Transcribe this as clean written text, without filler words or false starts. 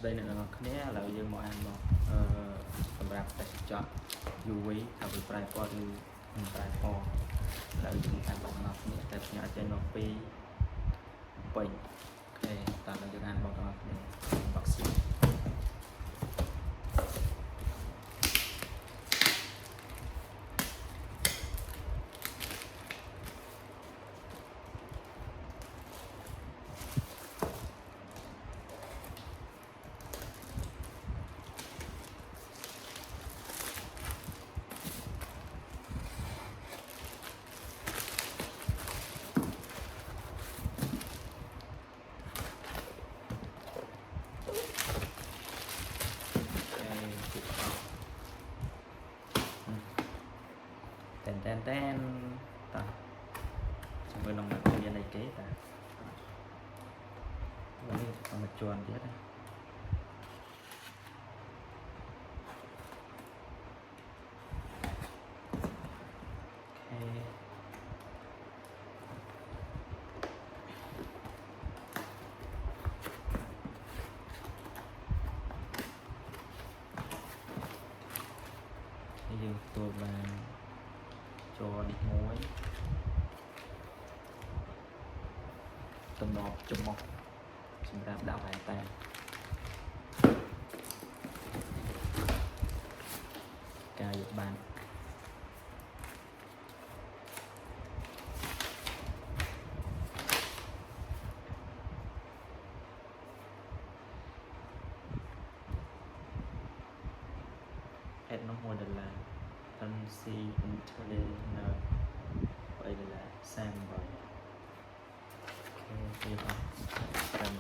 đây là nó khné là dương mọi ăn mà tầm rạp tại chọn UV thảo với trái po thì trái po là dùng ăn bọc ngọt nhé tại nhà trên nó pi bình ok ta là dùng ăn bọc ngọt để bác sĩ tên ta xong rồi nông mặt này kế ta nó một chuồn tiếp đây dương tôi là cho đi muối tôm đọt chấm mọc chúng ta đảo bàn tay cà dược bàn hết nó mua được là thân si internet vậy là sang rồi ok tiếp theo